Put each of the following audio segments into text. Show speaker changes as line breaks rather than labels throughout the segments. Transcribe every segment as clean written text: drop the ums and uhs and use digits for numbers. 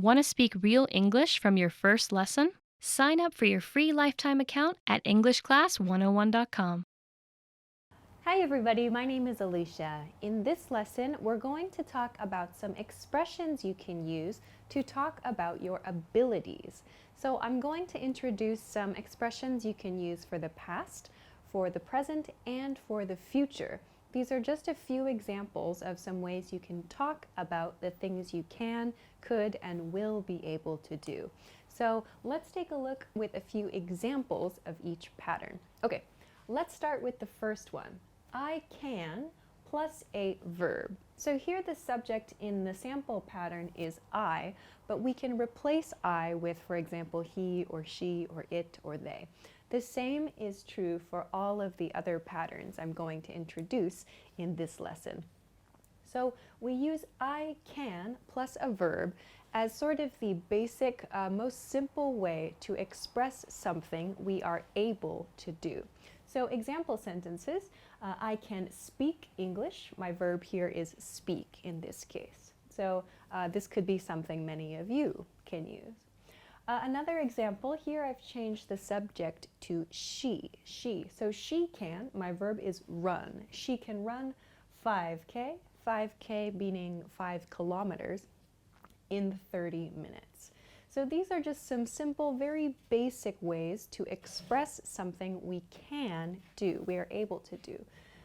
Want to speak real English from your first lesson? Sign up for your free lifetime account at EnglishClass101.com.
Hi everybody, my name is Alicia. In this lesson, we're going to talk about some expressions you can use to talk about your abilities. So I'm going to introduce some expressions you can use for the past, for the present, and for the future. These are just a few examples of some ways you can talk about the things you can, could, and will be able to do. So let's take a look with a few examples of each pattern. Okay, let's start with the first one. I can plus a verb. So here the subject in the sample pattern is I, but we can replace I with, for example, he or she or it or they. The same is true for all of the other patterns I'm going to introduce in this lesson. So we use I can plus a verb as sort of the basic, most simple way to express something we are able to do. So example sentences, I can speak English. My verb here is speak in this case. So this could be something many of you can use. Another example, here I've changed the subject to she. So she can, my verb is run. She can run 5K, 5K meaning 5 kilometers, in 30 minutes. So these are just some simple, very basic ways to express something we can do, we are able to do.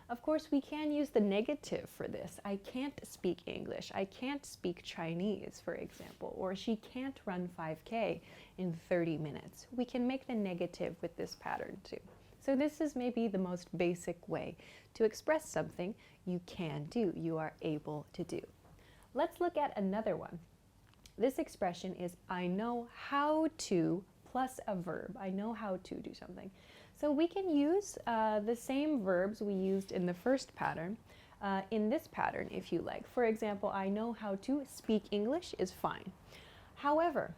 Of course, we can use the negative for this. I can't speak English. I can't speak Chinese, for example, or she can't run 5K in 30 minutes. We can make the negative with this pattern too. So this is maybe the most basic way to express something you can do, you are able to do. Let's look at another one. This expression is I know how to plus a verb. I know how to do something. So we can use the same verbs we used in the first pattern in this pattern if you like. For example, I know how to speak English is fine. However,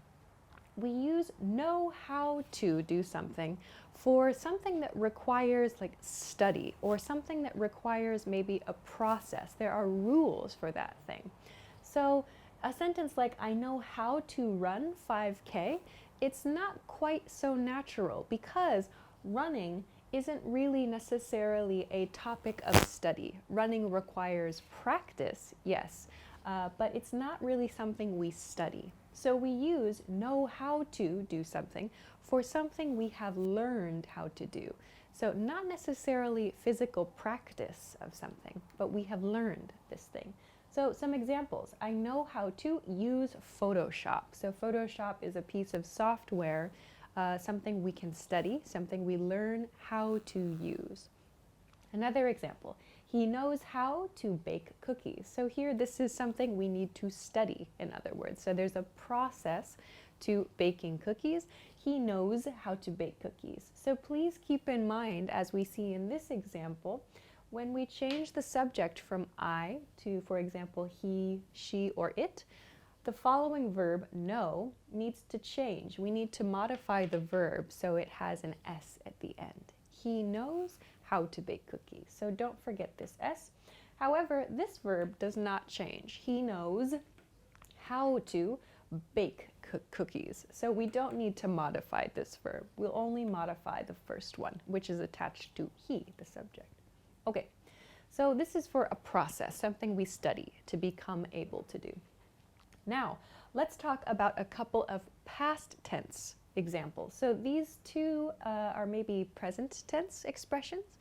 we use know how to do something for something that requires like study or something that requires maybe a process. There are rules for that thing. So a sentence like I know how to run 5K, it's not quite so natural because running isn't really necessarily a topic of study. Running requires practice, yes, but it's not really something we study. So we use know how to do something for something we have learned how to do. So not necessarily physical practice of something, but we have learned this thing. So some examples, I know how to use Photoshop. So Photoshop is a piece of software, something we can study, something we learn how to use. Another example, he knows how to bake cookies. So here this is something we need to study, in other words. So there's a process to baking cookies. He knows how to bake cookies. So please keep in mind, as we see in this example, when we change the subject from I to, for example, he, she, or it, the following verb, know, needs to change. We need to modify the verb so it has an S at the end. He knows how to bake cookies. So don't forget this S. However, this verb does not change. He knows how to bake cookies. So we don't need to modify this verb. We'll only modify the first one, which is attached to he, the subject. Okay, so this is for a process, something we study to become able to do. Now, let's talk about a couple of past tense examples. So these two are maybe present tense expressions.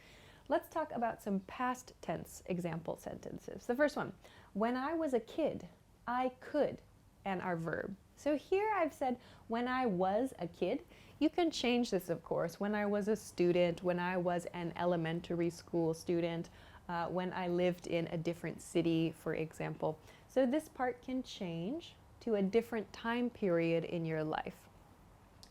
Let's talk about some past tense example sentences. The first one, when I was a kid, I could, and our verb. So here I've said when I was a kid. You can change this, of course, when I was a student, when I was an elementary school student, when I lived in a different city, for example. So this part can change to a different time period in your life.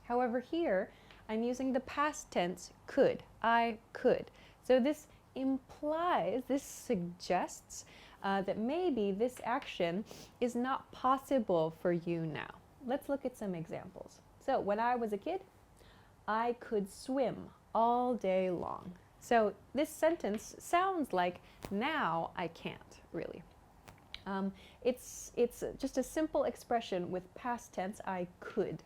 However, here I'm using the past tense could. I could. So this implies, this suggests that maybe this action is not possible for you now. Let's look at some examples. So when I was a kid, I could swim all day long. So this sentence sounds like now I can't, really. It's just a simple expression with past tense. I could.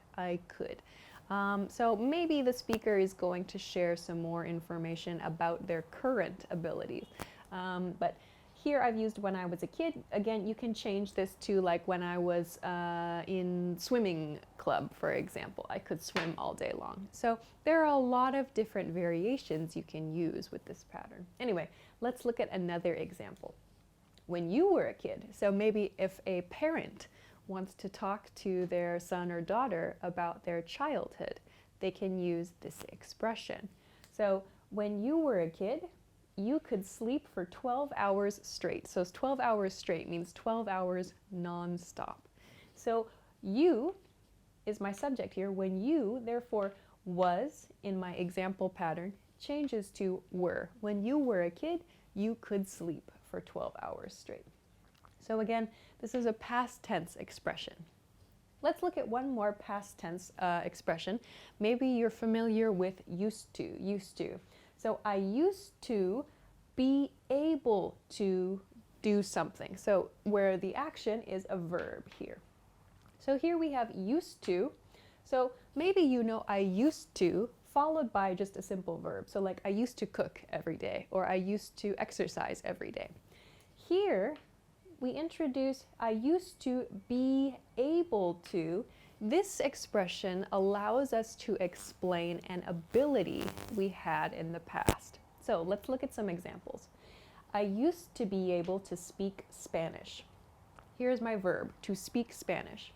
So maybe the speaker is going to share some more information about their current abilities. But here I've used when I was a kid. Again, you can change this to like when I was in swimming club, for example. I could swim all day long. So there are a lot of different variations you can use with this pattern. Anyway, let's look at another example. When you were a kid, so maybe if a parent wants to talk to their son or daughter about their childhood, they can use this expression. So when you were a kid, you could sleep for 12 hours straight. So 12 hours straight means 12 hours non-stop. So you is my subject here. When you, therefore, was in my example pattern changes to were. When you were a kid, you could sleep for 12 hours straight. So again, this is a past tense expression. Let's look at one more past tense expression. Maybe you're familiar with used to. So I used to be able to do something. So where the action is a verb here. So here we have used to. So maybe you know I used to followed by just a simple verb. So like I used to cook every day, or I used to exercise every day. Here we introduce I used to be able to. This expression allows us to explain an ability we had in the past. So let's look at some examples. I used to be able to speak Spanish. Here's my verb, to speak Spanish.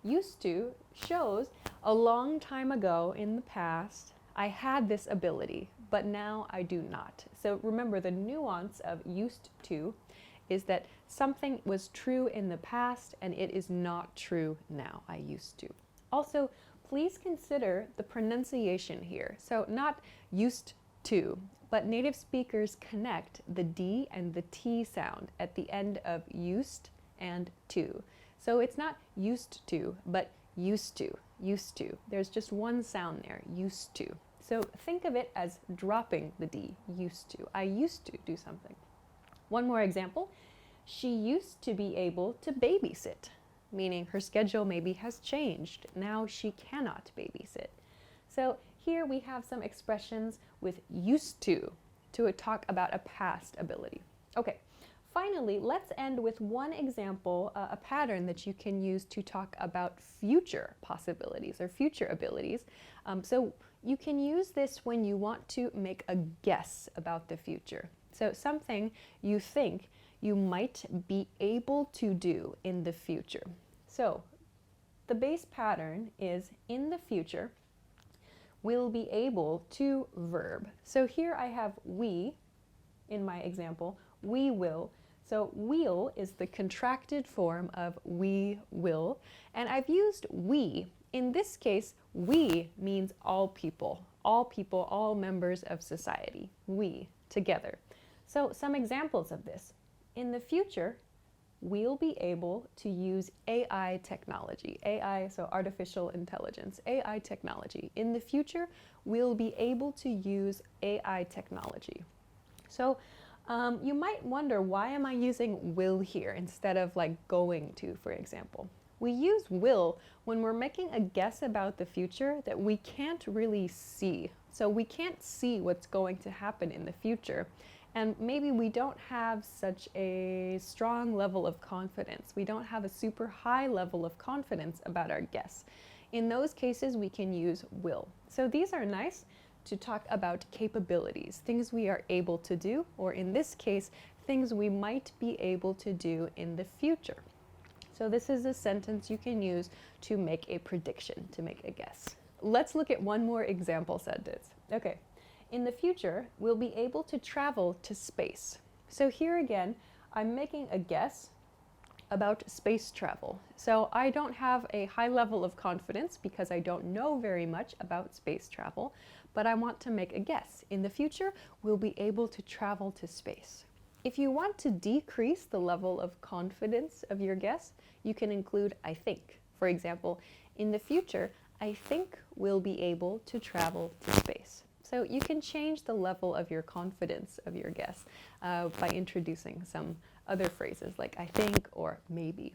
Used to shows a long time ago in the past, I had this ability, but now I do not. So remember, the nuance of used to is that something was true in the past and it is not true now. I used to. Also, please consider the pronunciation here. So not used to, but native speakers connect the D and the T sound at the end of used and to. So it's not used to, but used to, used to. There's just one sound there, used to. So think of it as dropping the D, used to. I used to do something. One more example. She used to be able to babysit, meaning her schedule maybe has changed. Now she cannot babysit. So here we have some expressions with used to talk about a past ability. Okay, finally, let's end with one example, a pattern that you can use to talk about future possibilities or future abilities. So you can use this when you want to make a guess about the future. So something you think you might be able to do in the future. So the base pattern is in the future, will be able to verb. So here I have we in my example, we will. So will is the contracted form of we will, and I've used we. In this case, we means all people, all members of society, we, together. So some examples of this. In the future, we'll be able to use AI technology. AI, so artificial intelligence, AI technology. In the future, we'll be able to use AI technology. So you might wonder, why am I using will here instead of like going to, for example? We use will when we're making a guess about the future that we can't really see. So we can't see what's going to happen in the future. And maybe we don't have such a strong level of confidence. We don't have a super high level of confidence about our guess. In those cases, we can use will. So these are nice to talk about capabilities, things we are able to do, or in this case, things we might be able to do in the future. So this is a sentence you can use to make a prediction, to make a guess. Let's look at one more example sentence. Okay. In the future, we'll be able to travel to space. So here again, I'm making a guess about space travel. So I don't have a high level of confidence because I don't know very much about space travel, but I want to make a guess. In the future, we'll be able to travel to space. If you want to decrease the level of confidence of your guess, you can include I think. For example, in the future, I think we'll be able to travel to space. So you can change the level of your confidence of your guess by introducing some other phrases like I think or maybe.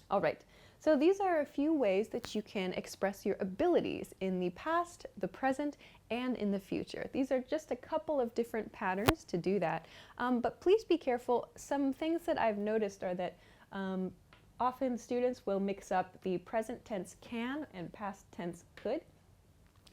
All right, so these are a few ways that you can express your abilities in the past, the present, and in the future. These are just a couple of different patterns to do that, but please be careful. Some things that I've noticed are that often students will mix up the present tense can and past tense could.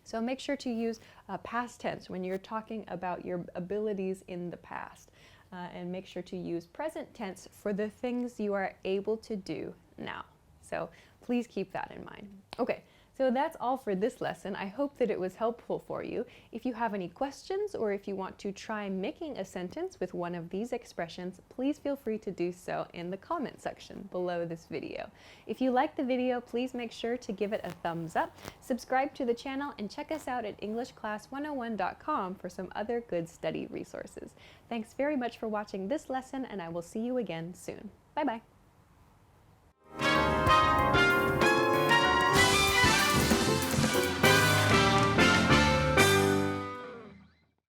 So make sure to use past tense when you're talking about your abilities in the past. And make sure to use present tense for the things you are able to do now. So please keep that in mind. Okay, so that's all for this lesson. I hope that it was helpful for you. If you have any questions or if you want to try making a sentence with one of these expressions, please feel free to do so in the comment section below this video. If you liked the video, please make sure to give it a thumbs up, subscribe to the channel, and check us out at EnglishClass101.com for some other good study resources. Thanks very much for watching this lesson, and I will see you again soon. Bye-bye.